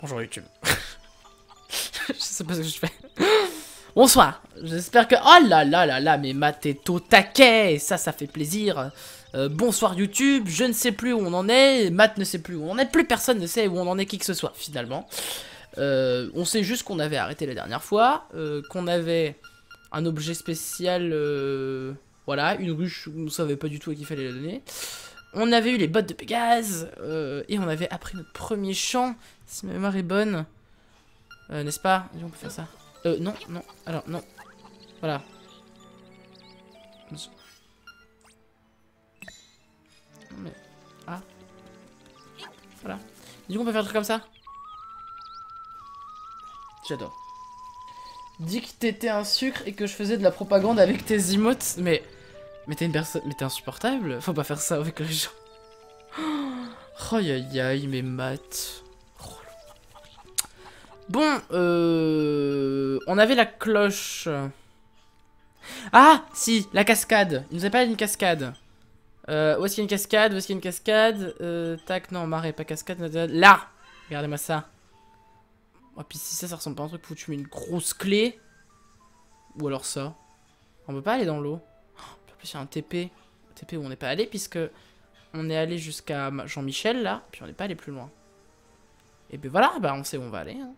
Bonjour YouTube. Je sais pas ce que je fais. Bonsoir. J'espère que... Oh là là là là, mais Matt est au taquet. Et ça fait plaisir. Bonsoir YouTube. Je ne sais plus où on en est. Matt ne sait plus où on en est. Plus personne ne sait où on en est qui que ce soit, finalement. On sait juste qu'on avait arrêté la dernière fois. Qu'on avait un objet spécial... Voilà, une ruche où on savait pas du tout à qui fallait la donner. On avait eu les bottes de Pégase, et on avait appris notre premier chant, si ma mémoire est bonne. N'est-ce pas? On peut faire ça. Non, non, alors, non. Voilà. Mais... Ah. Voilà. Du coup, on peut faire un truc comme ça? J'adore. Dis que t'étais un sucre et que je faisais de la propagande avec tes emotes, mais t'es une personne... Mais t'es insupportable. Faut pas faire ça avec les gens. Oh, aïe aïe aïe, mais Matt. Oh. Bon, on avait la cloche. Ah, si, la cascade. Il nous a pas une cascade. Où est-ce qu'il y a une cascade? Où est-ce qu'il y a une cascade? Tac, non, marée, pas cascade. Là! Regardez-moi ça. Oh, puis si ça ressemble pas à un truc où tu mets une grosse clé. Ou alors ça. On peut pas aller dans l'eau. En plus, il y a un TP. Un TP où on n'est pas allé, puisque on est allé jusqu'à Jean-Michel, là. Puis on n'est pas allé plus loin. Et ben voilà, bah on sait où on va aller. Hein.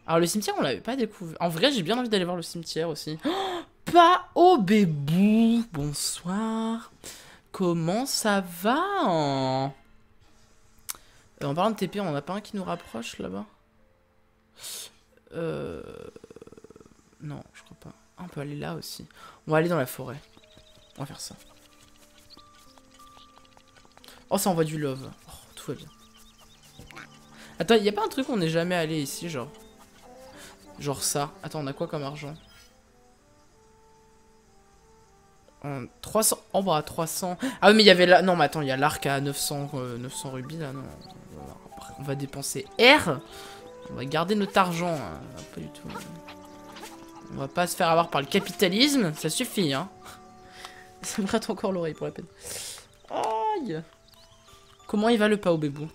Alors le cimetière, on l'avait pas découvert. En vrai, j'ai bien envie d'aller voir le cimetière aussi. Oh, pas au bébou. Bonsoir. Comment ça va hein en parlant de TP, on en a pas un qui nous rapproche là-bas? Non, je crois pas. Ah, on peut aller là aussi. On va aller dans la forêt. On va faire ça. Oh, ça envoie du love. Oh, tout va bien. Attends, y a pas un truc où on n'est jamais allé ici, genre? Genre ça. Attends, on a quoi comme argent? 300. Oh bah 300. Ah oui mais il y avait là. Non mais attends, il y a l'arc à 900, 900 rubis là. Non. On va dépenser R. On va garder notre argent. Hein. Pas du tout. On va pas se faire avoir par le capitalisme. Ça suffit hein. Ça me gratte encore l'oreille pour la peine. Aïe. Comment il va le pas au bébou?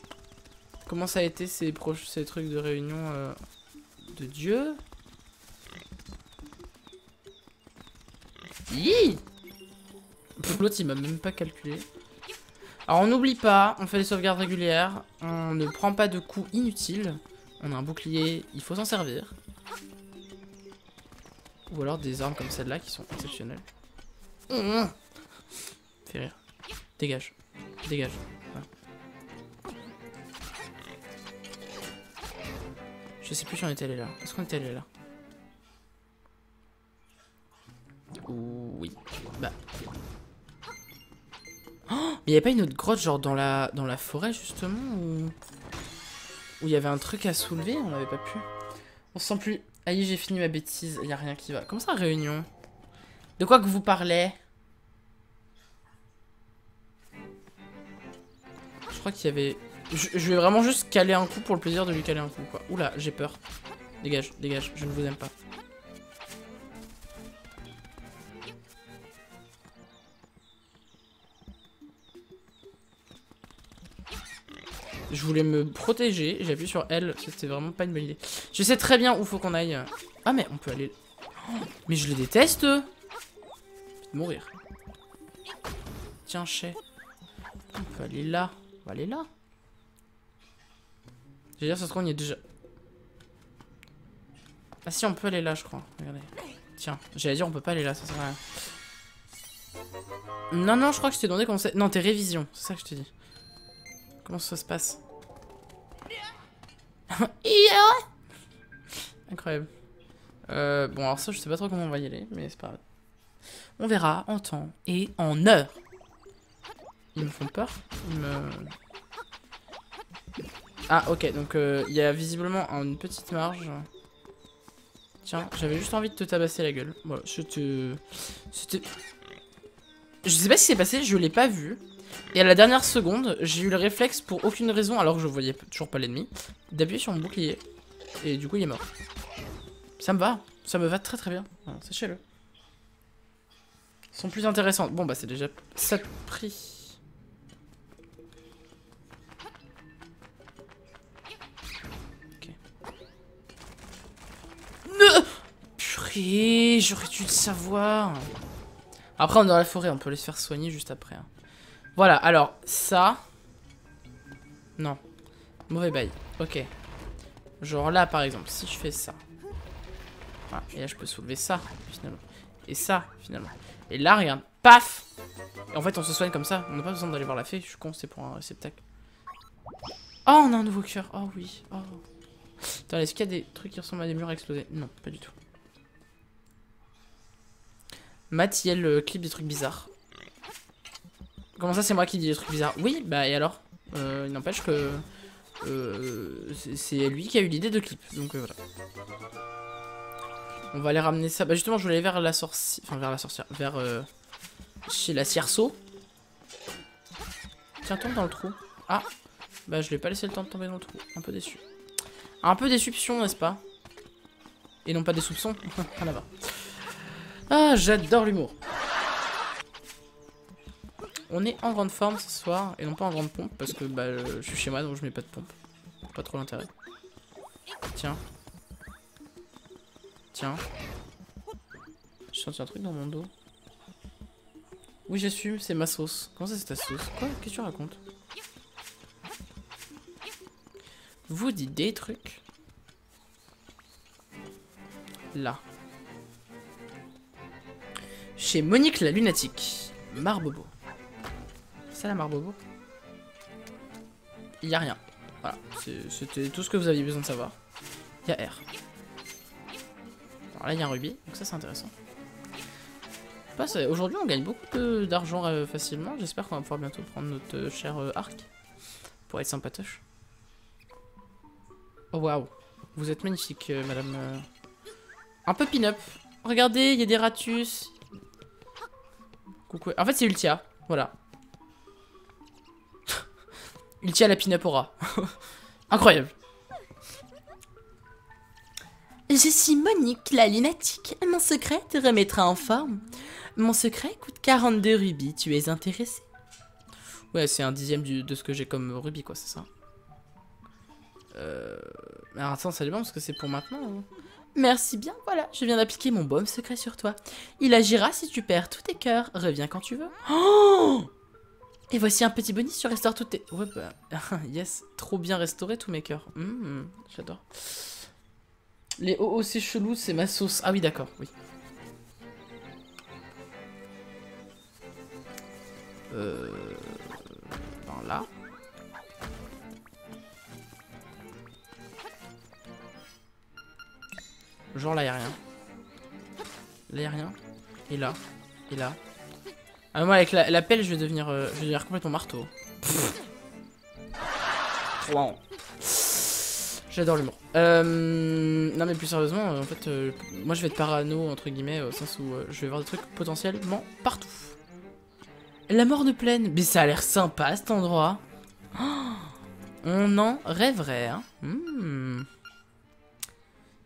Comment ça a été ces trucs de réunion de Dieu? Hi. L'autre il m'a même pas calculé. Alors on n'oublie pas, on fait des sauvegardes régulières, on ne prend pas de coups inutiles, on a un bouclier, il faut s'en servir. Ou alors des armes comme celle-là qui sont exceptionnelles. Fais rire. Dégage. Dégage. Voilà. Je sais plus si on était allé là. Est-ce qu'on était allé là? Oui. Bah... Oh, mais il n'y avait pas une autre grotte genre dans la forêt justement où il y avait un truc à soulever, on n'avait pas pu. On se sent plus. Aïe, j'ai fini ma bêtise, il n'y a rien qui va. Comment ça réunion? De quoi que vous parlez? Je crois qu'il y avait... Je vais vraiment juste caler un coup pour le plaisir de lui caler un coup quoi. Oula, j'ai peur. Dégage, dégage, je ne vous aime pas. Je voulais me protéger, j'ai appuyé sur L, c'était vraiment pas une bonne idée. Je sais très bien où faut qu'on aille. Ah mais on peut aller... Oh, mais je les déteste eux. Mourir. Tiens, chais. On peut aller là. On va aller là. J'allais dire, ça se trouve, on y est déjà. Ah si, on peut aller là, je crois. Regardez. Tiens, j'allais dire, on peut pas aller là, ça sert à rien. Non, non, je crois que je t'ai demandé comment c'est... Non, tes révisions, c'est ça que je t'ai dit. Comment ça se passe? Incroyable. Bon, alors ça, je sais pas trop comment on va y aller, mais c'est pas grave. On verra en temps et en heure. Ils me font peur. Ah, ok, donc il y a visiblement une petite marge. Tiens, j'avais juste envie de te tabasser la gueule. Voilà, c'était... Je sais pas ce qui s'est passé, je l'ai pas vu. Et à la dernière seconde, j'ai eu le réflexe pour aucune raison, alors que je voyais toujours pas l'ennemi, d'appuyer sur mon bouclier. Et du coup, il est mort. Ça me va très très bien. Voilà, sachez-le. Ils sont plus intéressants. Bon, bah c'est déjà ça de prix. Ok. j'aurais dû le savoir. Après, on est dans la forêt, on peut les se faire soigner juste après. Hein. Voilà, alors, ça... Non. Mauvais bail. Ok. Genre là, par exemple, si je fais ça. Voilà, et là, je peux soulever ça, finalement. Et ça, finalement. Et là, regarde. Paf! Et en fait, on se soigne comme ça. On n'a pas besoin d'aller voir la fée. Je suis con, c'est pour un réceptacle. Oh, on a un nouveau cœur. Oh oui. Oh. Attends, est-ce qu'il y a des trucs qui ressemblent à des murs explosés? Non, pas du tout. Matt, il y a le clip des trucs bizarres. Comment ça, c'est moi qui dis des trucs bizarres? Oui, bah et alors? Il n'empêche que... c'est lui qui a eu l'idée de clip. Donc voilà. On va aller ramener ça. Bah justement, je voulais aller vers la sorcière. Enfin, vers la sorcière. Vers... chez la cierceau. Tiens, tombe dans le trou. Ah! Bah je lui ai pas laissé le temps de tomber dans le trou. Un peu déçu. Un peu déception, n'est-ce pas? Et non pas des soupçons. Rien à voir. Ah, j'adore l'humour. On est en grande forme ce soir. Et non pas en grande pompe. Parce que bah, je suis chez moi donc je mets pas de pompe. Pas trop l'intérêt. Tiens. Tiens. J'ai senti un truc dans mon dos. Oui, j'assume, c'est ma sauce. Comment ça, c'est ta sauce? Quoi? Qu'est-ce que tu racontes? Vous dites des trucs. Là. Chez Monique la lunatique. Marbobo. C'est ça la Marbobo? Il n'y a rien. Voilà. C'était tout ce que vous aviez besoin de savoir. Il y a R. Alors là, il y a un rubis. Donc ça, c'est intéressant. Aujourd'hui, on gagne beaucoup d'argent facilement. J'espère qu'on va pouvoir bientôt prendre notre cher arc. Pour être sympatoche. Oh waouh. Vous êtes magnifique, madame. Un peu pin-up. Regardez, il y a des ratus. Coucou. En fait, c'est Ultia. Voilà. Ultia la pin-up aura. Incroyable. Je suis Monique, la lunatique. Mon secret te remettra en forme. Mon secret coûte 42 rubis. Tu es intéressé? Ouais, c'est un dixième de ce que j'ai comme rubis, quoi, c'est ça. Alors attends, ça dépend parce que c'est pour maintenant. Hein. Merci bien, voilà, je viens d'appliquer mon baume secret sur toi. Il agira si tu perds tous tes cœurs. Reviens quand tu veux. Oh! Et voici un petit bonus, tu restaures toutes tes... Ouais, bah... yes, trop bien restauré tous mes cœurs. J'adore. Les OOC chelous, c'est ma sauce. Ah oui, d'accord, oui. Ben là. Genre là, y'a rien. Là, y'a rien. Et là. Et là. Ah, moi, avec la pelle, je vais devenir complètement marteau. Wow. J'adore l'humour. Non, mais plus sérieusement, en fait, moi, je vais être parano, entre guillemets, au sens où je vais voir des trucs potentiellement partout. La mort de plaine. Mais ça a l'air sympa, cet endroit. Oh, on en rêverait, hein.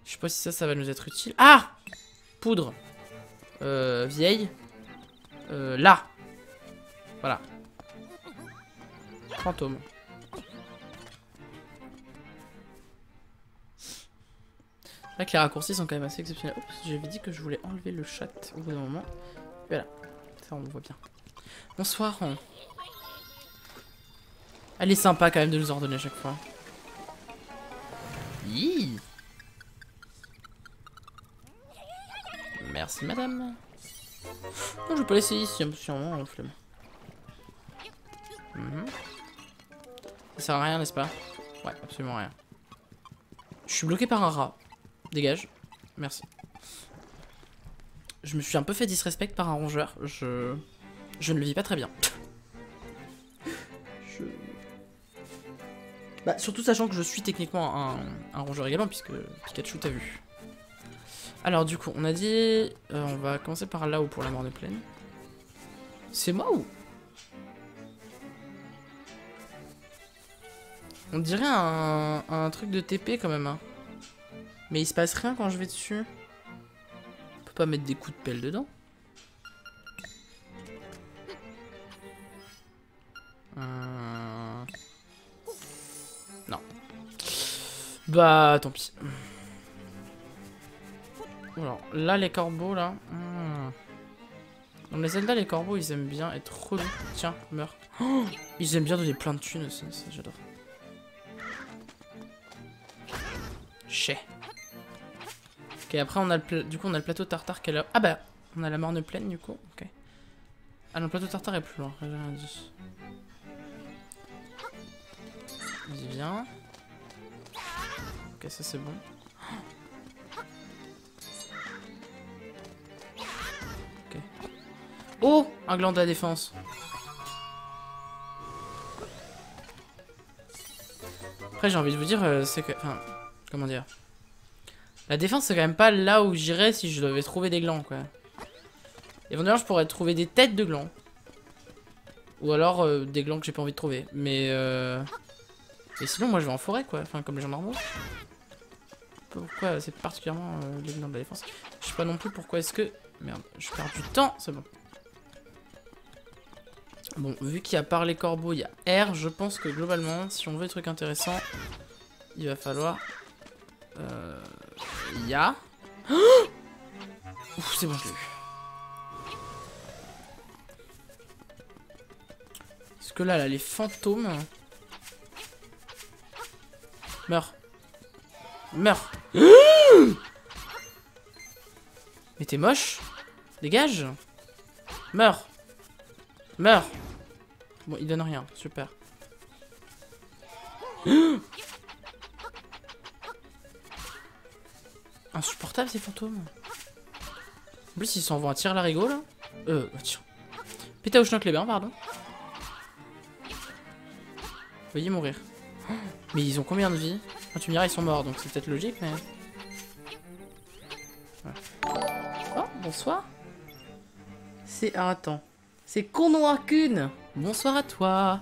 Je sais pas si ça va nous être utile. Ah! Poudre. Vieille. Là. Voilà. Fantôme. C'est vrai que les raccourcis sont quand même assez exceptionnels. Oups, j'avais dit que je voulais enlever le chat au bout d'un moment. Voilà. Ça, on le voit bien. Bonsoir. Elle est sympa quand même de nous ordonner à chaque fois. Hi. Merci madame. Non, je vais pas laisser ici, sûrement en flemme. Ça sert à rien, n'est-ce pas? Ouais, absolument rien. Je suis bloqué par un rat. Dégage. Merci. Je me suis un peu fait disrespect par un rongeur. Je ne le vis pas très bien. Bah, surtout sachant que je suis techniquement un rongeur également, puisque Pikachu t'a vu. Alors du coup, on a dit... on va commencer par là-haut pour la mort de plaine. C'est moi ou... On dirait un truc de TP quand même. Hein. Mais il se passe rien quand je vais dessus. On peut pas mettre des coups de pelle dedans. Non. Bah tant pis. Alors, là, les corbeaux, là. Dans les Zelda, les corbeaux, ils aiment bien être relous. Tiens, meurs. Oh, ils aiment bien donner plein de thunes aussi, ça, j'adore. Chais. Ok, après, on a du coup, on a le plateau tartare qui est là. Ah bah, on a la morne pleine, du coup. Ok. Ah non, le plateau tartare est plus loin, j'ai rien dit. Vas-y, viens. Ok, ça c'est bon. Ok. Oh, un gland de la défense. Après, j'ai envie de vous dire, c'est que... Enfin, comment dire? La défense, c'est quand même pas là où j'irais si je devais trouver des glands, quoi. Éventuellement, je pourrais trouver des têtes de glands. Ou alors des glands que j'ai pas envie de trouver. Mais sinon, moi, je vais en forêt, quoi. Enfin, comme les gens normaux. Pourquoi c'est particulièrement les glands de la défense? Je sais pas non plus pourquoi est-ce que... Merde, je perds du temps, c'est bon. Bon, vu qu'il y a par les corbeaux, il y a R, je pense que globalement, si on veut des trucs intéressants, il va falloir... Il y a... Oh, ouf, c'est bon, je l'ai eu. Parce que là, les fantômes... Meurs. Meurs. Mais t'es moche. Dégage. Meurs. Meurs. Bon, il donne rien. Super. Insupportable ces fantômes. En plus, ils s'en vont à tirer l'arigot là. Tiens. Péta au schnock les bains, pardon. Veuillez mourir. Mais ils ont combien de vie? Quand tu me diras, ils sont morts, donc c'est peut-être logique, mais... Ouais. Oh, bonsoir. C'est... Ah, attends. C'est Konoha-kun. Bonsoir à toi.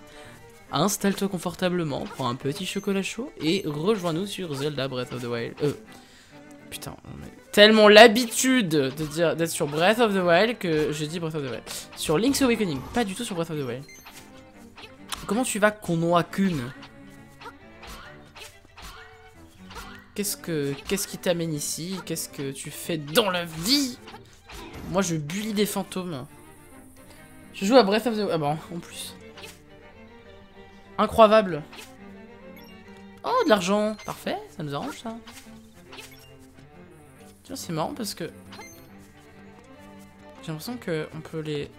Installe-toi confortablement, prends un petit chocolat chaud et rejoins-nous sur Zelda Breath of the Wild. Putain, on a tellement l'habitude de dire d'être sur Breath of the Wild que j'ai dit Breath of the Wild. Sur Link's Awakening, pas du tout sur Breath of the Wild. Comment tu vas, Konoha-kun? Qu'est-ce qui t'amène ici? Qu'est-ce que tu fais dans la vie? Moi, je bully des fantômes. Je joue à Breath of the Wild. Ah bon, en plus. Incroyable. Oh, de l'argent. Parfait, ça nous arrange, ça. Tiens, c'est marrant parce que... J'ai l'impression qu'on peut les...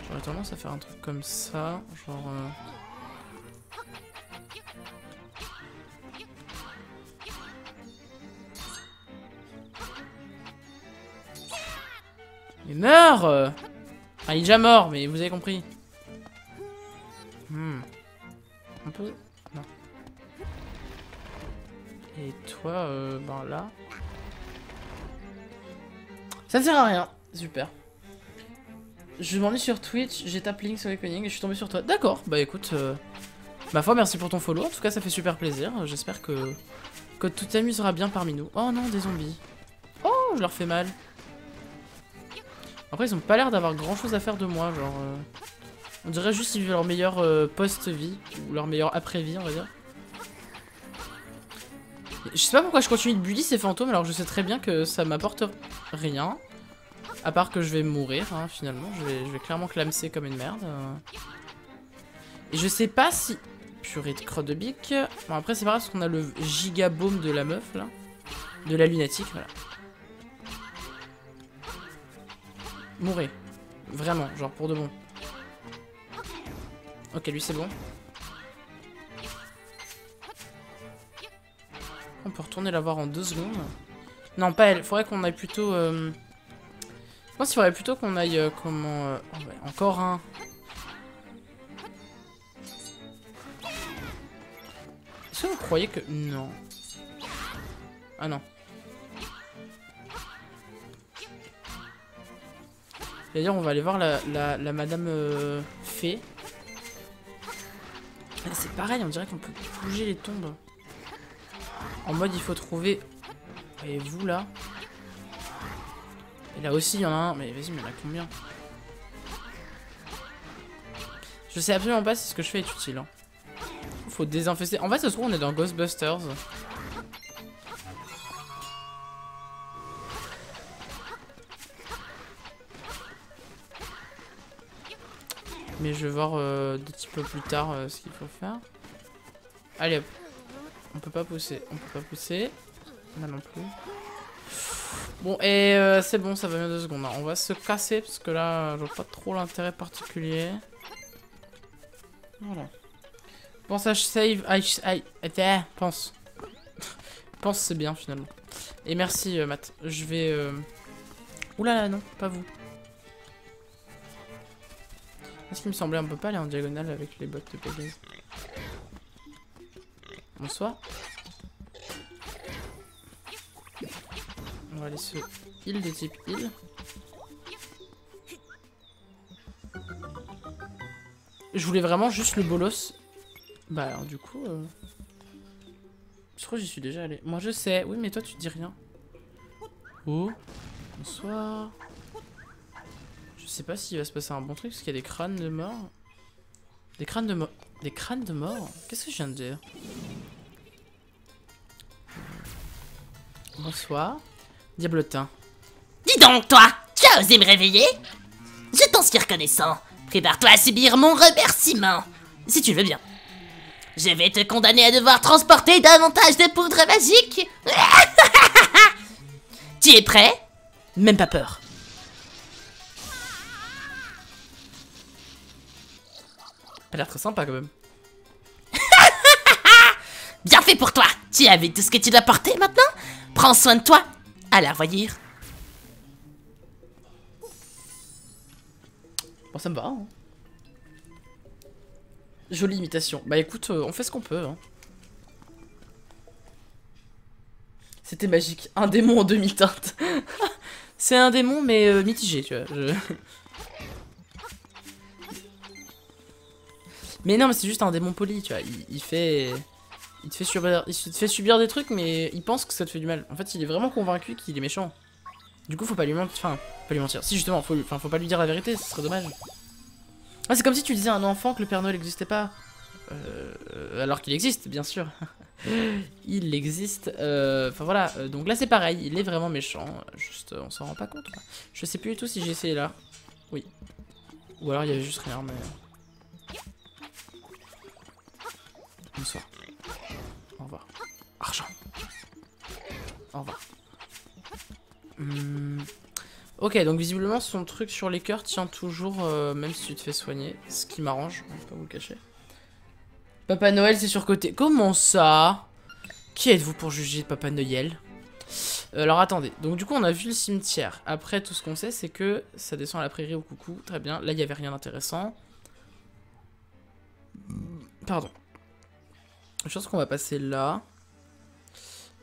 J'aurais tendance à faire un truc comme ça, genre... Il meurt. Enfin, il est déjà mort, mais vous avez compris. Un peu... Non. Et toi, ben là... Ça ne sert à rien. Super. Je m'ennuie sur Twitch, j'ai tapé Link's Awakening et je suis tombé sur toi. D'accord, bah écoute, ma foi, merci pour ton follow. En tout cas, ça fait super plaisir. J'espère que tout t'amusera bien parmi nous. Oh non, des zombies. Oh, je leur fais mal. Après, ils ont pas l'air d'avoir grand chose à faire de moi. Genre, on dirait juste qu'ils vivent leur meilleure post-vie ou leur meilleure après-vie, on va dire. Je sais pas pourquoi je continue de bully ces fantômes alors que je sais très bien que ça m'apporte rien. À part que je vais mourir, hein, finalement. Je vais clairement clamser comme une merde. Et je sais pas si... Purée de crotte de bique. Bon, après, c'est pas grave parce qu'on a le gigabaume de la meuf, là. De la lunatique, voilà. Mourez. Vraiment, genre pour de bon. Ok, lui, c'est bon. On peut retourner la voir en 2 secondes. Non, pas elle. Faudrait qu'on aille plutôt... Je pense qu'il faudrait plutôt qu'on aille comment... Oh ouais, encore un. Est-ce que vous croyez que... Non. Ah non. C'est-à-dire on va aller voir la madame fée. C'est pareil, on dirait qu'on peut bouger les tombes. En mode il faut trouver... Et vous là? Et là aussi il y en a un, mais vas-y, mais il y en a combien? Je sais absolument pas si ce que je fais est utile. Hein. faut désinfester. En fait, ça se trouve, on est dans Ghostbusters. Mais je vais voir de petit peu plus tard ce qu'il faut faire. Allez hop. On peut pas pousser. On peut pas pousser. Là non plus. Bon, et c'est bon, ça va bien 2 secondes. On va se casser parce que là, je vois pas trop l'intérêt particulier. Voilà. Pense à save. Pense. Pense, c'est bien finalement. Et merci, Matt. Je vais. Oulala, non, pas vous. Est-ce qu'il me semblait on peut pas aller en diagonale avec les bottes de Pégase? Bonsoir. On va aller se heal de type heal. Je voulais vraiment juste le bolos. Bah alors du coup... Je crois que j'y suis déjà allé. Moi je sais. Oui mais toi tu dis rien. Oh. Bonsoir. Je sais pas s'il va se passer un bon truc parce qu'il y a des crânes de mort. Des crânes de mort. Des crânes de mort? Qu'est-ce que je viens de dire? Bonsoir. Diablotin. Dis donc, toi, tu as osé me réveiller? Je t'en suis reconnaissant. Prépare-toi à subir mon remerciement. Si tu veux bien. Je vais te condamner à devoir transporter davantage de poudre magique. Tu es prêt? Même pas peur. Elle a l'air très sympa quand même. Bien fait pour toi. Tu as vu tout ce que tu dois porter maintenant? Prends soin de toi. À la revoyure. Bon, ça me va. Hein. Jolie imitation. Bah écoute, on fait ce qu'on peut. Hein. C'était magique. Un démon en demi-teinte. C'est un démon, mais mitigé, tu vois. Mais non, mais c'est juste un démon poli, tu vois. Il te fait subir des trucs, mais il pense que ça te fait du mal. En fait, il est vraiment convaincu qu'il est méchant. Du coup, faut pas lui mentir. Enfin, pas lui mentir. Si, justement, faut pas lui dire la vérité, ce serait dommage. Ah, c'est comme si tu disais à un enfant que le Père Noël n'existait pas. Alors qu'il existe, bien sûr. Il existe. Enfin voilà. Donc là, c'est pareil. Il est vraiment méchant. Juste, on s'en rend pas compte. Quoi. Je sais plus du tout si j'ai essayé là. Oui. Ou alors il y avait juste rien, mais. Bonsoir. Au revoir. Argent. Au revoir. Ok, donc visiblement son truc sur les cœurs tient toujours, même si tu te fais soigner. Ce qui m'arrange, on va pas vous le cacher. Papa Noël, c'est surcoté. Comment ça? Qui êtes-vous pour juger de Papa Noël? Alors attendez, donc du coup on a vu le cimetière. Après tout ce qu'on sait c'est que ça descend à la prairie au coucou. Très bien, là il n'y avait rien d'intéressant. Pardon. Je pense qu'on va passer là.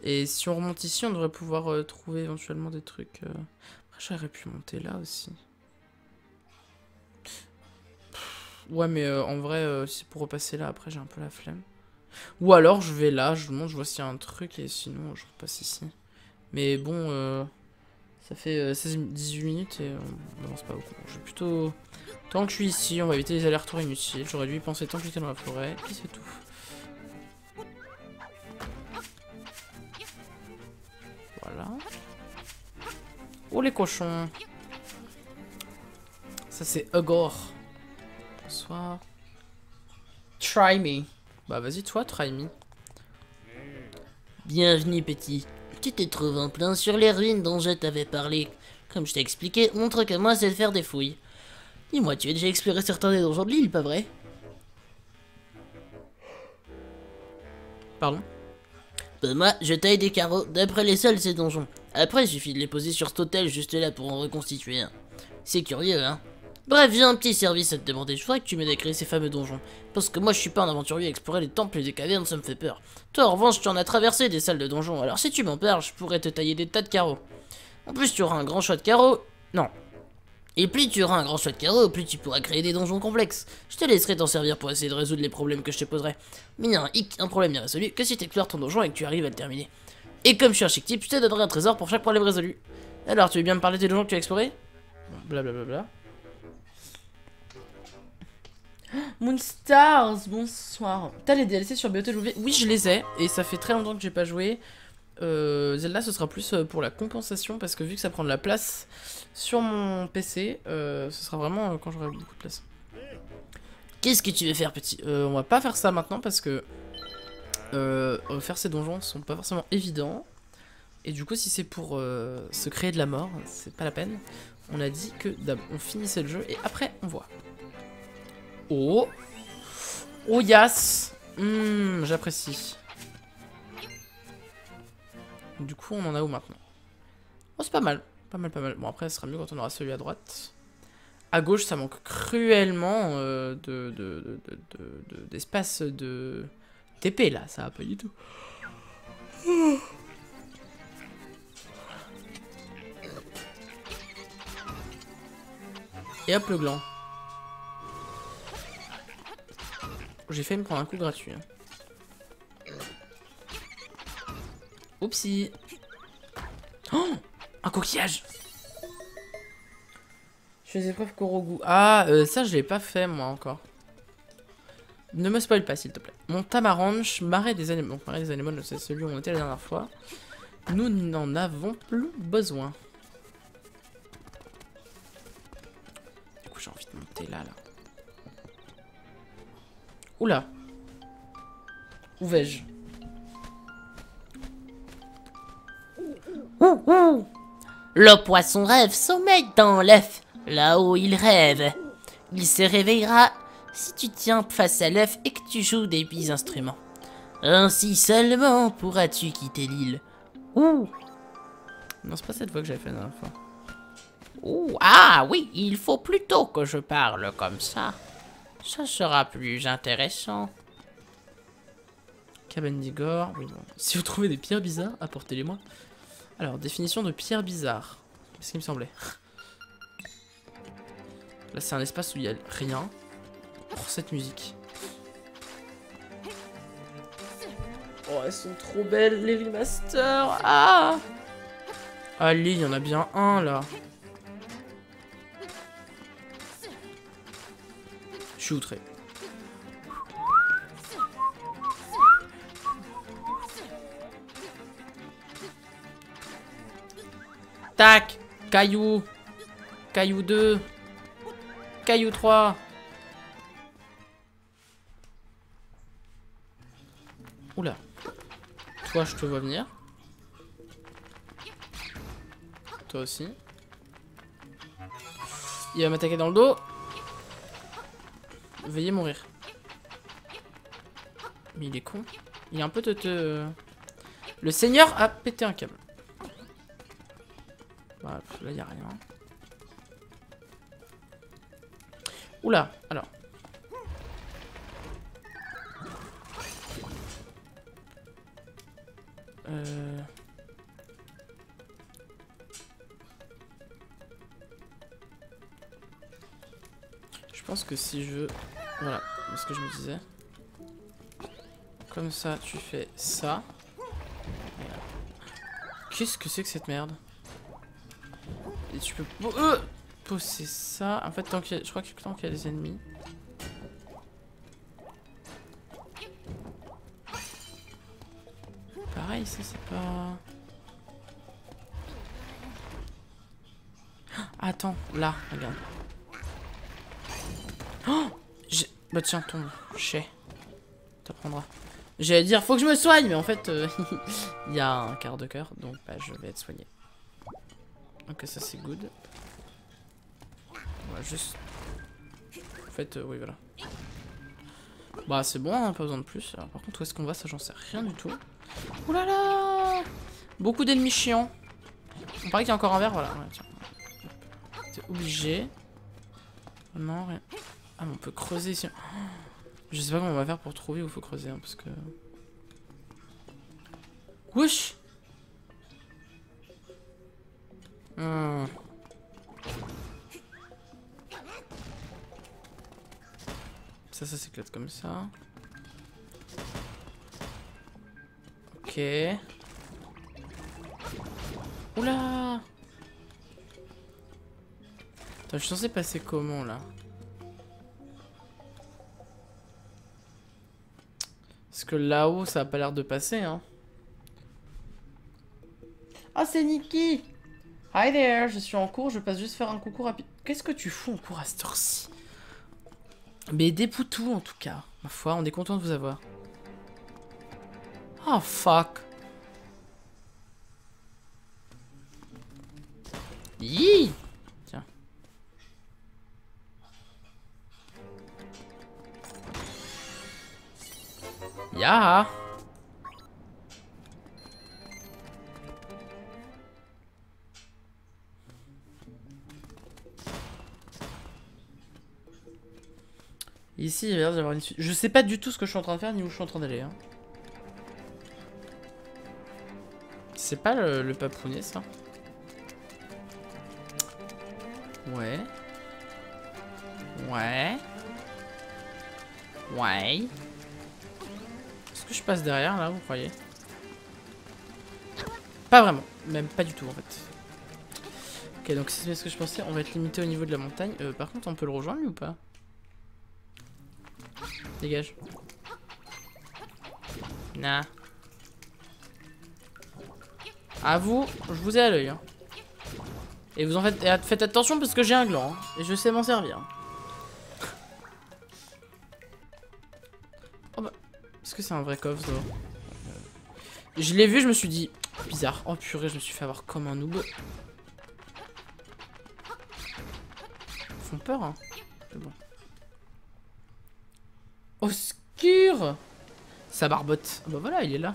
Et si on remonte ici, on devrait pouvoir trouver éventuellement des trucs. Après, j'aurais pu monter là aussi. Ouais, mais en vrai, si c'est pour repasser là, après j'ai un peu la flemme. Ou alors je vais là, je monte, je vois s'il y a un truc et sinon je repasse ici. Mais bon, ça fait 18 minutes et on n'avance pas beaucoup. Je vais plutôt. Tant que je suis ici, on va éviter les allers-retours inutiles. J'aurais dû y penser tant que j'étais dans la forêt, et puis c'est tout. Voilà. Oh les cochons. Ça c'est Ogre. Bonsoir. Try me. Bah vas-y toi, try me. Bienvenue, petit. Tu te trouves en plein sur les ruines dont je t'avais parlé. Comme je t'ai expliqué, mon truc à moi c'est de faire des fouilles. Dis-moi, tu as déjà exploré certains des donjons de l'île, pas vrai? Pardon? Bah moi, je taille des carreaux d'après les sols ces donjons. Après, il suffit de les poser sur cet hôtel juste là pour en reconstituer un. C'est curieux, hein? Bref, j'ai un petit service à te demander. Je voudrais que tu m'aides à créer ces fameux donjons. Parce que moi, je suis pas un aventurier, explorer les temples et les cavernes, ça me fait peur. Toi, en revanche, tu en as traversé des salles de donjons. Alors si tu m'en parles, je pourrais te tailler des tas de carreaux. En plus, tu auras un grand choix de carreaux. Non. Et plus tu auras un grand choix de carreaux, plus tu pourras créer des donjons complexes. Je te laisserai t'en servir pour essayer de résoudre les problèmes que je te poserai. Mais il y a un problème bien résolu que si tu explores ton donjon et que tu arrives à le terminer. Et comme je suis un chic type, je te donnerai un trésor pour chaque problème résolu. Alors, tu veux bien me parler des donjons que tu as explorés? Blablabla. Moonstars, bonsoir. T'as les DLC sur BOTLV? Oui, je les ai. Et ça fait très longtemps que j'ai pas joué. Zelda, ce sera plus pour la compensation. Parce que vu que ça prend de la place sur mon PC, ce sera vraiment quand j'aurai beaucoup de place. Qu'est-ce que tu veux faire, petit? On va pas faire ça maintenant parce que faire ces donjons sont pas forcément évidents. Et du coup, si c'est pour se créer de la mort, c'est pas la peine. On a dit que on finissait le jeu et après on voit. Oh, oh yes, j'apprécie. Du coup, on en a où maintenant? Oh, c'est pas mal, pas mal, pas mal. Bon, après, ce sera mieux quand on aura celui à droite. À gauche, ça manque cruellement d'espace de TP là, ça va pas du tout. Et hop le gland. J'ai failli me prendre un coup gratuit. Hein. Oupsie. Oh, un coquillage. Je fais des épreuves Korogu. Ah, ça je l'ai pas fait moi encore. Ne me spoil pas s'il te plaît. Mon Tamaranch, marais des animaux. Donc, marais des animaux, c'est celui où on était la dernière fois. Nous n'en avons plus besoin. Du coup j'ai envie de monter là. Oula. Où vais-je? Le poisson rêve sommeille dans l'œuf. Là-haut, il rêve. Il se réveillera si tu tiens face à l'œuf et que tu joues des petits instruments. Ainsi seulement pourras-tu quitter l'île. Ouh. Non, c'est pas cette fois que j'avais fait la dernière fois. Ouh, ah oui, il faut plutôt que je parle comme ça. Ça sera plus intéressant. Cabane d'Igor. Oui, bon. Si vous trouvez des pierres bizarres, apportez-les-moi. Alors, définition de pierre bizarre. C'est ce qui me semblait. Là, c'est un espace où il y a rien. Pour cette musique. Oh, elles sont trop belles, les remasters. Ah! Allez, il y en a bien un, là. Je suis outré. Tac! Caillou! Caillou 2! Caillou 3! Oula! Toi, je te vois venir. Toi aussi. Il va m'attaquer dans le dos. Veuillez mourir. Mais il est con. Il est un peu teuteux. Le seigneur a pété un câble. Voilà, là, il n'y a rien. Oula, alors. Je pense que si je... Voilà, c'est ce que je me disais. Comme ça, tu fais ça. Qu'est-ce que c'est que cette merde? Et tu peux poser ça. En fait, tant qu'il y a... je crois que tant qu'il y a des ennemis. Pareil, ça c'est pas... Ah, attends, là, regarde. Oh, bah tiens, tombe. Chais. T'apprendras. J'allais dire, faut que je me soigne, mais en fait, il y a un quart de cœur, donc bah, je vais être soigné. Donc ça c'est good. On va juste... En fait, oui, voilà. Bah c'est bon, hein, pas besoin de plus. Alors, par contre, où est-ce qu'on va? Ça, j'en sais rien du tout. Ouh là là! Beaucoup d'ennemis chiants. On paraît qu'il y a encore un verre, voilà. Ouais, tiens. T'es obligé. Non, rien. Ah, mais on peut creuser ici. Je sais pas comment on va faire pour trouver où il faut creuser, hein, parce que... Wesh! Ça s'éclate comme ça. Ok. Oula! Attends, je suis censé passer comment, là? Parce que là-haut, ça a pas l'air de passer, hein. Ah, c'est Nikki! Hi there, je suis en cours, je passe juste faire un coucou rapide. Qu'est-ce que tu fous en cours à cette heure-ci? Mais des poutous, en tout cas. Ma foi, on est content de vous avoir. Oh, fuck. Yi! Tiens. Ya! Ici, il y a l'air d'y avoir une suite. Je sais pas du tout ce que je suis en train de faire ni où je suis en train d'aller. Hein. C'est pas le papounet, ça? Ouais. Ouais. Ouais. Est-ce que je passe derrière, là, vous croyez? Pas vraiment. Même pas du tout, en fait. Ok, donc c'est ce que je pensais. On va être limité au niveau de la montagne. Par contre, on peut le rejoindre, lui, ou pas? Dégage. Nah. À vous, je vous ai à l'œil. Hein. Et vous en faites attention parce que j'ai un gland. Hein, et je sais m'en servir. Oh bah. Est-ce que c'est un vrai coffre, ça? Je l'ai vu, je me suis dit. Bizarre. Oh purée, je me suis fait avoir comme un noob. Ils font peur, hein. C'est bon. Au secours! Ça barbote. Bah voilà, il est là.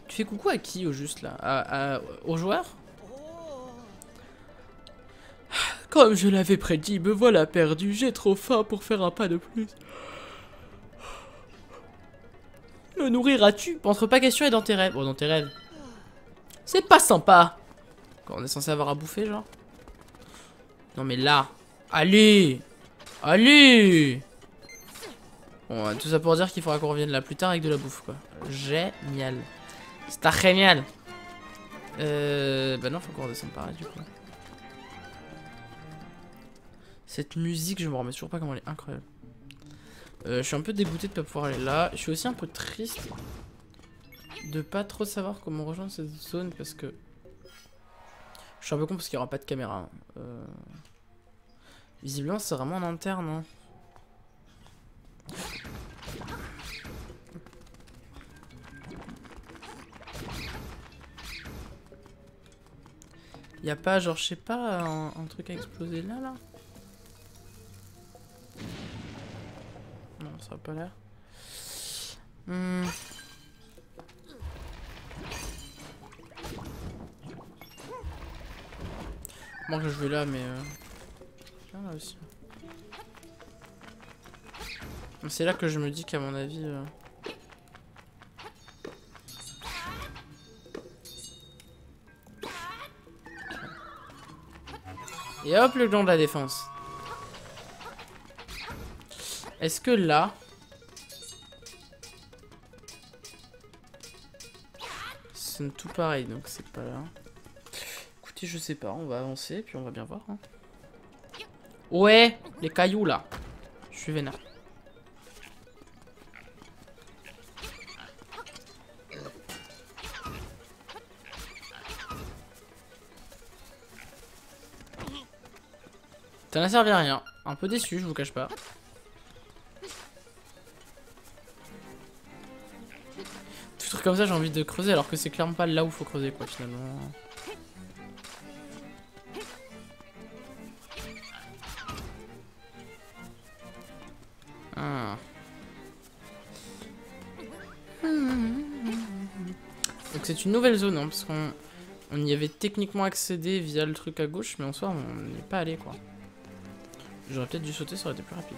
Tu fais coucou à qui au juste là? Au joueur? Comme je l'avais prédit, me voilà perdu. J'ai trop faim pour faire un pas de plus. Me nourriras-tu? Entre pas question et dans tes rêves. Bon, dans tes rêves. C'est pas sympa. Quand on est censé avoir à bouffer, genre. Non mais là. Allez! Allez! Bon, tout ça pour dire qu'il faudra qu'on revienne là plus tard avec de la bouffe, quoi. Génial. C'est génial. Bah non, faut qu'on redescende pareil, du coup. Cette musique, je me remets toujours pas comment elle est incroyable. Je suis un peu dégoûté de pas pouvoir aller là. Je suis aussi un peu triste de pas trop savoir comment rejoindre cette zone parce que... Je suis un peu con parce qu'il n'y aura pas de caméra. Visiblement, c'est vraiment en interne, hein. Y'a pas, genre, je sais pas, un truc à exploser là, là? Non, ça a pas l'air. Moi, je vais là, mais... Viens là aussi. C'est là que je me dis qu'à mon avis... Et hop, le gland de la défense. Est-ce que là... C'est tout pareil, donc c'est pas là. Écoutez, je sais pas, on va avancer, puis on va bien voir. Hein. Ouais, les cailloux là. Je suis vénère. Ça n'a servi à rien. Un peu déçu, je vous cache pas. Tout truc comme ça, j'ai envie de creuser alors que c'est clairement pas là où faut creuser quoi finalement. Ah. Donc c'est une nouvelle zone, hein, parce qu'on y avait techniquement accédé via le truc à gauche, mais en soi on n'est pas allé quoi. J'aurais peut-être dû sauter, ça aurait été plus rapide.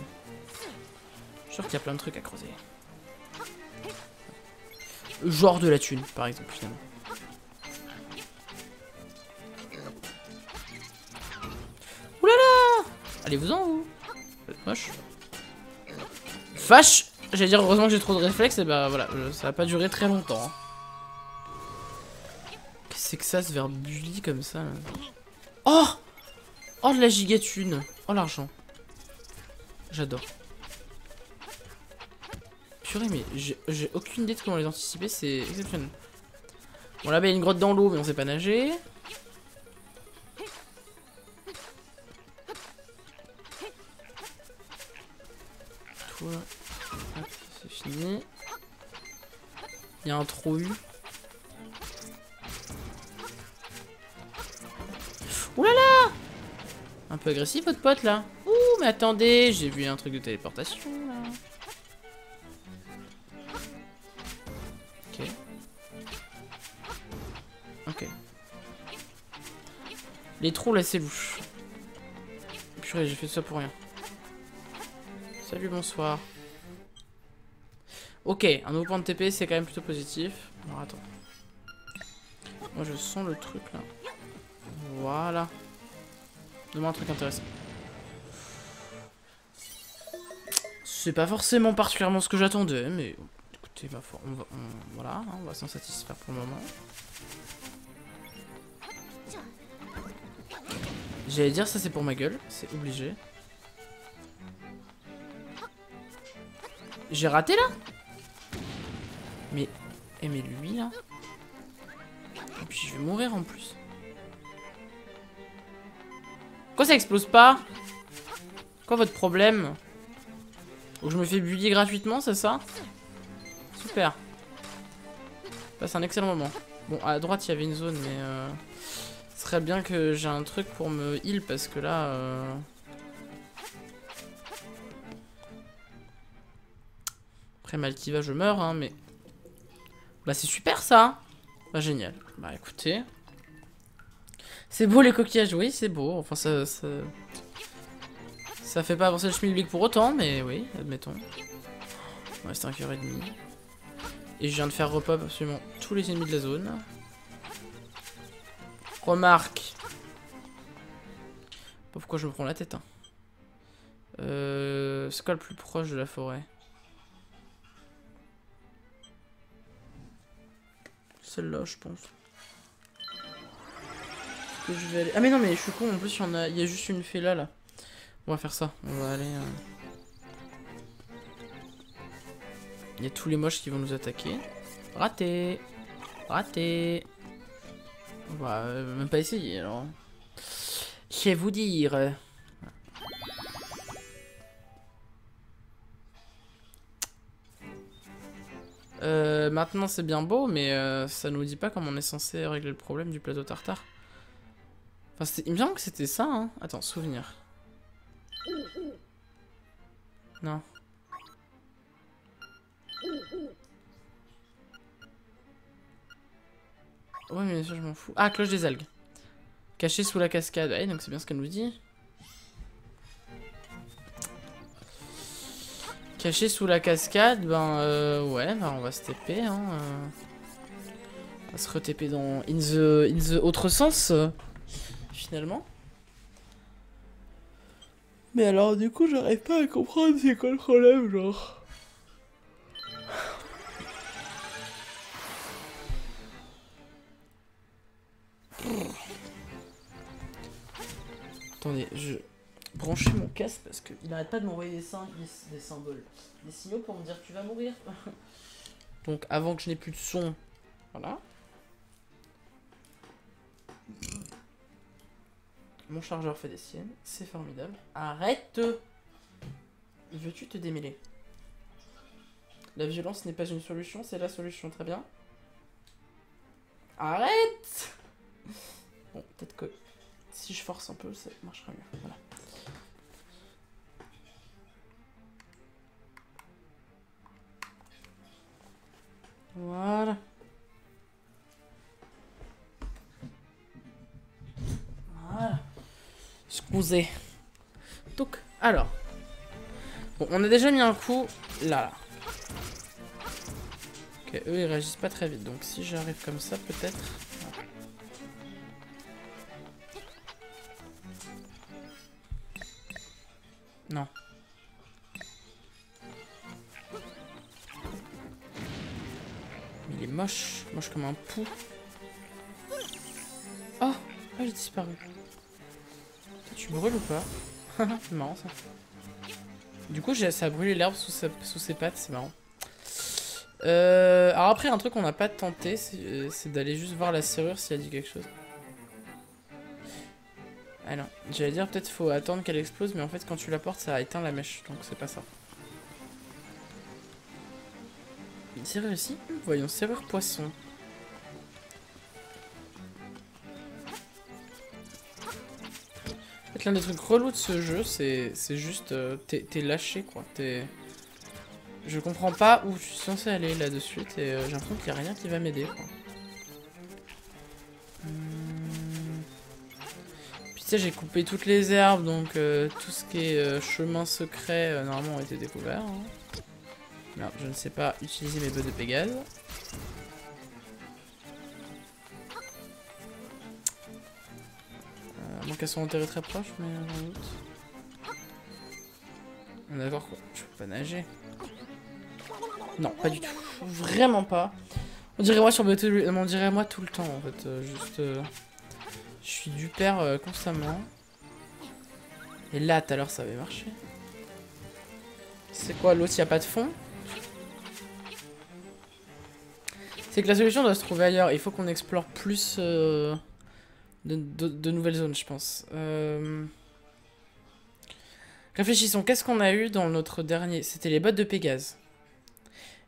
Je suis sûr qu'il y a plein de trucs à creuser. Genre de la thune, par exemple, finalement. Oulala! Allez-vous-en, vous? Vous êtes moche. Vache! J'allais dire, heureusement que j'ai trop de réflexes, et bah voilà, ça va pas durer très longtemps. Hein. Qu'est-ce que c'est que ça, ce verbe bully comme ça là? Oh! Oh, de la gigathune! Oh, l'argent! J'adore. purée, mais j'ai aucune idée de comment les anticiper, c'est exceptionnel. Bon, là-bas, il y a une grotte dans l'eau, mais on sait pas nager. Toi, hop, c'est fini. Il y a un trou. Ouh là là! Un peu agressif, votre pote, là. Ouh, mais attendez, j'ai vu un truc de téléportation, là. Ok. Ok. Les trous, là, c'est louche. Purée, j'ai fait ça pour rien. Salut, bonsoir. Ok, un nouveau point de TP, c'est quand même plutôt positif. Alors, attends. Moi, je sens le truc, là. Voilà. Donne-moi un truc intéressant. C'est pas forcément particulièrement ce que j'attendais, mais écoutez, voilà, hein, on va s'en satisfaire pour le moment. J'allais dire ça c'est pour ma gueule, c'est obligé. J'ai raté là? Mais lui là? Et puis je vais mourir en plus. Pourquoi ça explose pas? Quoi votre problème? Donc je me fais bully gratuitement, c'est ça? Super. Passe un excellent moment. Bon, à droite, il y avait une zone, mais ce serait bien que j'ai un truc pour me heal, parce que là... Après, mal qui va, je meurs, hein, mais... Bah, c'est super, ça. Bah, génial. Bah, écoutez... C'est beau, les coquillages, oui, c'est beau. Enfin, ça fait pas avancer le schmilblick pour autant, mais oui, admettons. Il reste un cœur et demi. Et je viens de faire repop absolument tous les ennemis de la zone. Remarque. Pas pourquoi je me prends la tête, hein. C'est quoi le plus proche de la forêt? Celle-là, je pense. Que je vais aller... Ah mais non, mais je suis con, en plus il y a juste une fée là. On va faire ça, on va aller... Il y a tous les moches qui vont nous attaquer. Raté. Raté. On va même pas essayer alors. Je vais vous dire. Maintenant c'est bien beau, mais ça nous dit pas comment on est censé régler le problème du plateau tartare. Enfin, il me semble que c'était ça, hein. Attends, souvenir. Non. Ouais, mais ça, je m'en fous. Ah, cloche des algues. Caché sous la cascade. Ouais, donc c'est bien ce qu'elle nous dit. Caché sous la cascade, ben ouais, ben, on va se TP, hein. On va se re-TP dans in the autre sens, finalement. Mais alors, du coup, j'arrive pas à comprendre c'est quoi le problème, genre. Attendez, je brancher mon casque parce qu'il n'arrête pas de m'envoyer des symboles, des signaux pour me dire tu vas mourir. Donc avant que je n'ai plus de son, voilà. Mon chargeur fait des siennes, c'est formidable. Arrête! Veux-tu te démêler? La violence n'est pas une solution, c'est la solution, très bien. Arrête! Bon, peut-être que si je force un peu, ça marchera mieux. Voilà. Voilà. Voilà. Excusez. Donc, alors. Bon, on a déjà mis un coup là. Ok, eux ils réagissent pas très vite, donc si j'arrive comme ça, peut-être. Non. Mais il est moche. Moche comme un pou. Oh! Ah, j'ai disparu. Tu brûles ou pas? C'est marrant ça. Du coup, ça a brûlé l'herbe sous ses pattes, c'est marrant. Alors après, un truc qu'on n'a pas tenté, c'est d'aller juste voir la serrure si elle dit quelque chose. Ah non, j'allais dire peut-être faut attendre qu'elle explose, mais en fait quand tu la portes ça éteint la mèche, donc c'est pas ça. Une serrure ici? Voyons, serrure poisson. En fait, l'un des trucs relous de ce jeu, c'est juste t'es lâché quoi. Je comprends pas où je suis censé aller là de suite et j'ai l'impression qu'il n'y a rien qui va m'aider quoi. Puis tu sais, j'ai coupé toutes les herbes donc tout ce qui est chemin secret normalement a été découvert. Hein. Non, je ne sais pas utiliser mes bœufs de Pégase. À moins qu'elles soient enterrées très proches, mais en doute. D'accord quoi, je peux pas nager. Non, pas du tout. Vraiment pas. On dirait moi sur on dirait moi tout le temps en fait. Je suis du père constamment. Et là, tout à l'heure, ça avait marché. C'est quoi, l'autre, y a pas de fond? C'est que la solution doit se trouver ailleurs. Il faut qu'on explore plus de nouvelles zones, je pense. Réfléchissons, qu'est-ce qu'on a eu dans notre dernier... C'était les bottes de Pégase.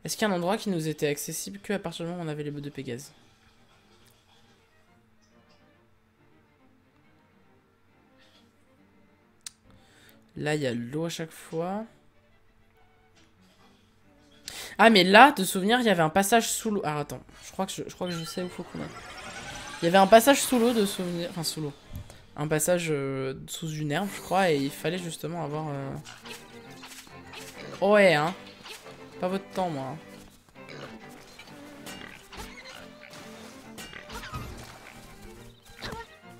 Est-ce qu'il y a un endroit qui nous était accessible qu'à partir du moment où on avait les bottes de Pégase? Là, il y a l'eau à chaque fois. Ah, mais là, de souvenir, il y avait un passage sous l'eau. Ah, attends. Je crois que je sais où faut qu'on aille. Il y avait un passage sous l'eau de souvenir. Enfin, sous l'eau. Un passage sous une herbe, je crois. Et il fallait justement avoir... Oh, ouais, hein. Pas votre temps, moi.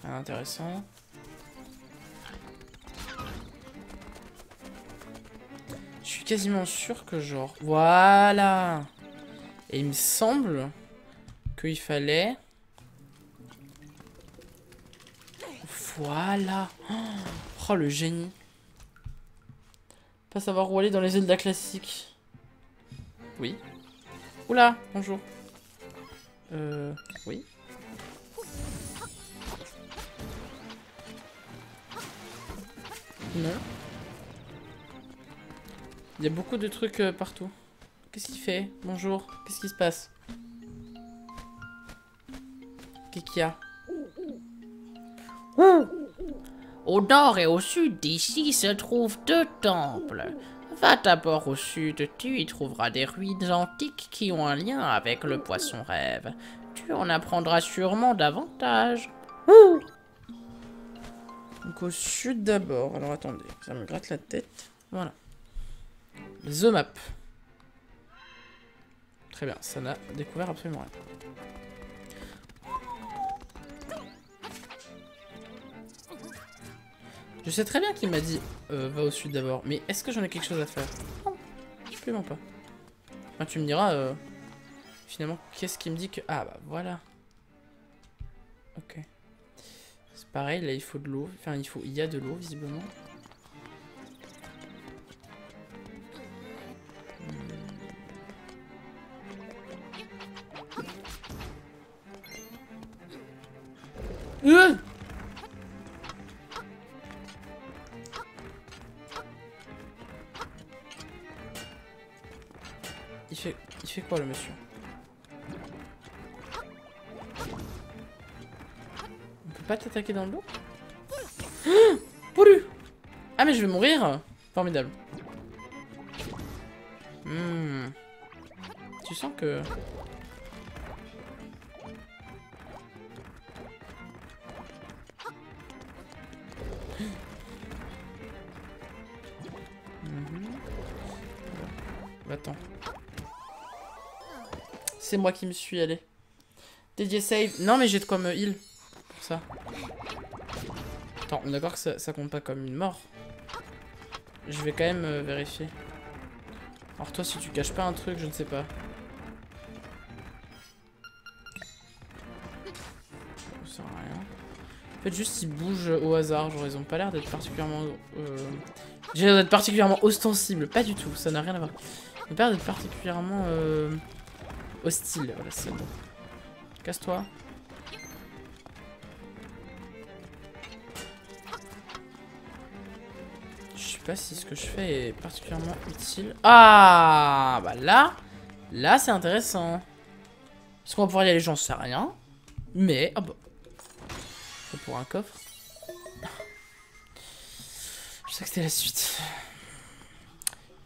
Ah, intéressant. Je suis quasiment sûr que genre... Voilà. Et il me semble qu'il fallait... Voilà. Oh, le génie. Pas savoir où aller dans les Zelda classiques. Oui. Oula, bonjour. Oui. Non. Il y a beaucoup de trucs partout. Qu'est-ce qu'il fait? Bonjour. Qu'est-ce qui se passe? Qu'est-ce qu'il y a? Au nord et au sud d'ici se trouvent 2 temples. Va d'abord au sud, tu y trouveras des ruines antiques qui ont un lien avec le poisson rêve. Tu en apprendras sûrement davantage. Donc au sud d'abord. Alors attendez, ça me gratte la tête. Voilà. The Map. Très bien, ça n'a découvert absolument rien. Je sais très bien qu'il m'a dit va au sud d'abord, mais est-ce que j'en ai quelque chose à faire? Non, absolument pas. Enfin, tu me diras finalement qu'est-ce qui me dit que... Ah bah voilà. Ok. C'est pareil, là il faut de l'eau. Enfin il y a de l'eau visiblement. Il fait quoi le monsieur? On peut pas t'attaquer dans le dos? Pourru! Ah mais je vais mourir! Formidable. Tu sens que... Attends. C'est moi qui me suis allé. Dédié save. Non mais j'ai de quoi me heal. Pour ça. Attends, on est d'accord que ça compte pas comme une mort. Je vais quand même vérifier. Alors toi si tu caches pas un truc, je ne sais pas. Ça sert à rien. En fait juste ils bougent au hasard. Genre ils ont pas l'air d'être particulièrement... J'ai l'air d'être particulièrement ostensible. Pas du tout, ça n'a rien à voir. Ils ont pas l'air d'être particulièrement... hostile. Voilà, c'est bon. Casse-toi. Je sais pas si ce que je fais est particulièrement utile. Ah, bah là c'est intéressant. Est-ce qu'on va pouvoir y aller, j'en sais rien. Mais, ah bah. C'est pour un coffre. Je sais que c'était la suite.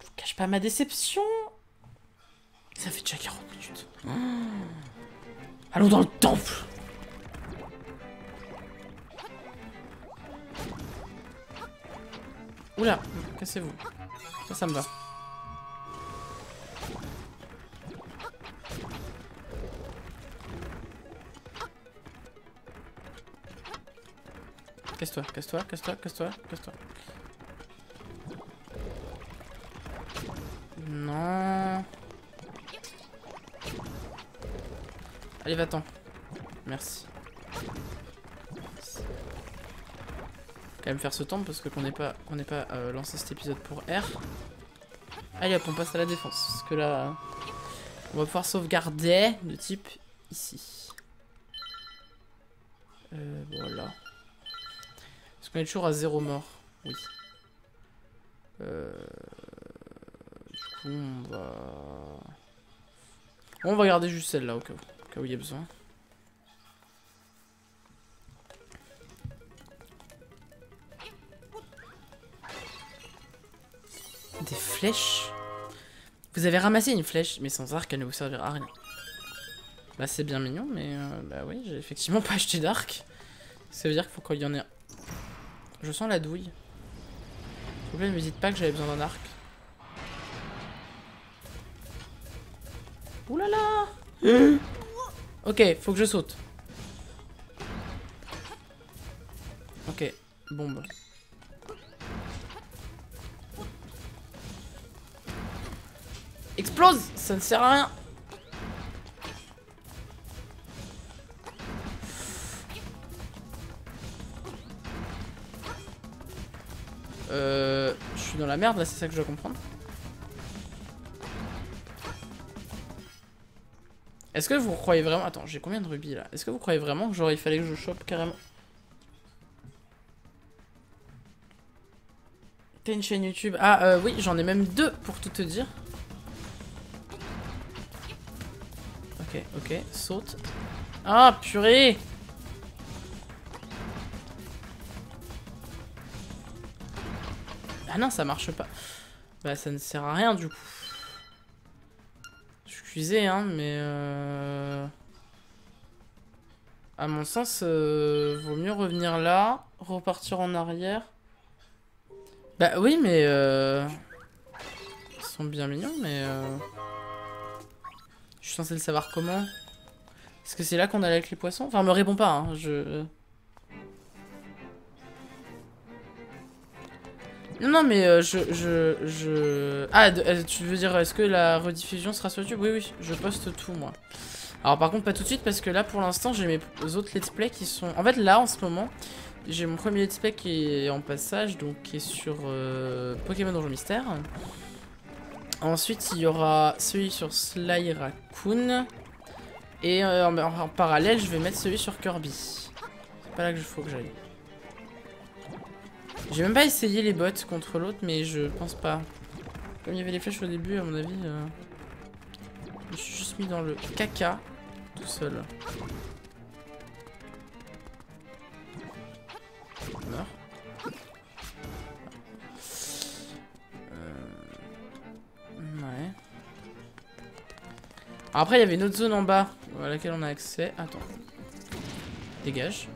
Je cache pas ma déception. Ça fait déjà 40 minutes. Oh. Allons dans le temple. Oula, cassez-vous. Ça me va. Casse-toi, casse-toi, casse-toi, casse-toi, casse-toi. Non. Allez, va-t'en. Merci. Quand même faire ce temple parce que qu'on n'ait pas lancé cet épisode pour R. Allez hop, on passe à la défense. Parce que là, on va pouvoir sauvegarder de type ici. Voilà. Est-ce qu'on est toujours à 0 mort? Oui. Du coup, on va garder juste celle-là au cas où il y a besoin. Des flèches. Vous avez ramassé une flèche, mais sans arc, elle ne vous servira à rien. Bah c'est bien mignon, mais bah oui, j'ai effectivement pas acheté d'arc. Ça veut dire qu'il faut qu'il y en ait un. Je sens la douille. S'il vous plaît, ne me dites pas que j'avais besoin d'un arc. Ouh là là. Ok, faut que je saute. Ok, bombe. Explose! Ça ne sert à rien. Je suis dans la merde là, c'est ça que je dois comprendre. Est-ce que vous croyez vraiment... Attends, j'ai combien de rubis là? Est-ce que vous croyez vraiment que genre il fallait que je chope carrément? T'as une chaîne YouTube? Ah oui, j'en ai même 2 pour tout te dire. Ok, ok, saute. Ah purée! Ah non, ça marche pas. Bah ça ne sert à rien du coup. Excusez hein, mais à mon sens, vaut mieux revenir là, repartir en arrière. Bah oui, mais ils sont bien mignons, mais je suis censé le savoir comment. Est-ce que c'est là qu'on allait avec les poissons? Enfin, me réponds pas, hein, Non, mais Ah, tu veux dire, est-ce que la rediffusion sera sur YouTube? Oui, oui, je poste tout, moi. Alors, par contre, pas tout de suite, parce que là, pour l'instant, j'ai mes autres let's play qui sont... En fait, là, en ce moment, j'ai mon premier let's play qui est en passage, donc qui est sur Pokémon Donjon Mystère. Ensuite, il y aura celui sur Sly Raccoon. Et en parallèle, je vais mettre celui sur Kirby. C'est pas là que faut que j'aille. J'ai même pas essayé les bots contre l'autre, mais je pense pas. Comme il y avait les flèches au début, à mon avis, je me suis juste mis dans le caca tout seul. Meurs. Ouais. Alors après, il y avait une autre zone en bas à laquelle on a accès. Attends. Dégage.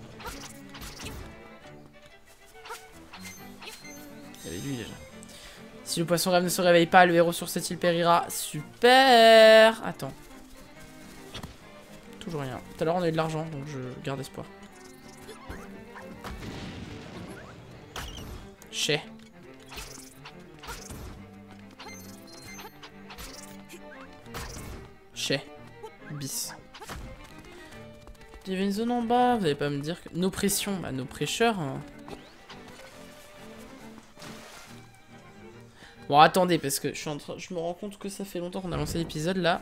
Il y avait lui déjà. Si le poisson rêve ne se réveille pas, le héros sur cette île périra. Super. Attends. Toujours rien. Tout à l'heure on a eu de l'argent, donc je garde espoir. Chez. Chez. Bis. Il y avait une zone en bas, vous allez pas me dire que... Nos pressions, bah nos prêcheurs... Hein. Bon attendez, parce que je me rends compte que ça fait longtemps qu'on a lancé l'épisode là.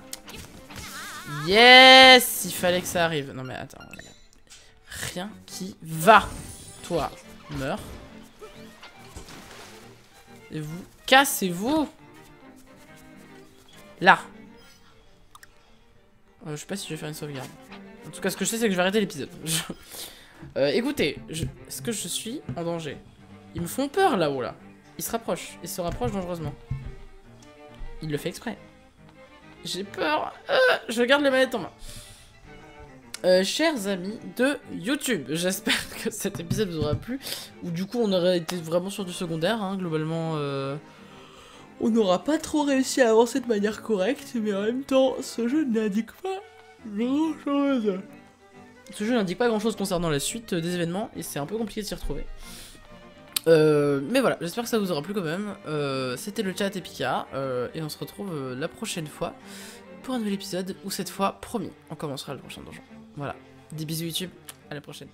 Yes! Il fallait que ça arrive. Non mais attends, regarde. Rien qui va. Toi, meurs. Et vous, cassez-vous. Là. Je sais pas si je vais faire une sauvegarde. En tout cas, ce que je sais, c'est que je vais arrêter l'épisode. Écoutez, est-ce que je suis en danger? Ils me font peur là-haut, là. Ils se rapprochent. Ils se rapprochent dangereusement. Il le fait exprès. J'ai peur. Je garde les manettes en main. Chers amis de YouTube, j'espère que cet épisode vous aura plu. Ou du coup, on aurait été vraiment sur du secondaire. Hein, globalement, on n'aura pas trop réussi à avancer de manière correcte. Mais en même temps, ce jeu n'indique pas grand-chose. Ce jeu n'indique pas grand-chose concernant la suite des événements. Et c'est un peu compliqué de s'y retrouver. Mais voilà, j'espère que ça vous aura plu quand même. C'était le chat Epika, et on se retrouve la prochaine fois pour un nouvel épisode où cette fois, promis, on commencera le prochain donjon. Voilà, des bisous YouTube, à la prochaine.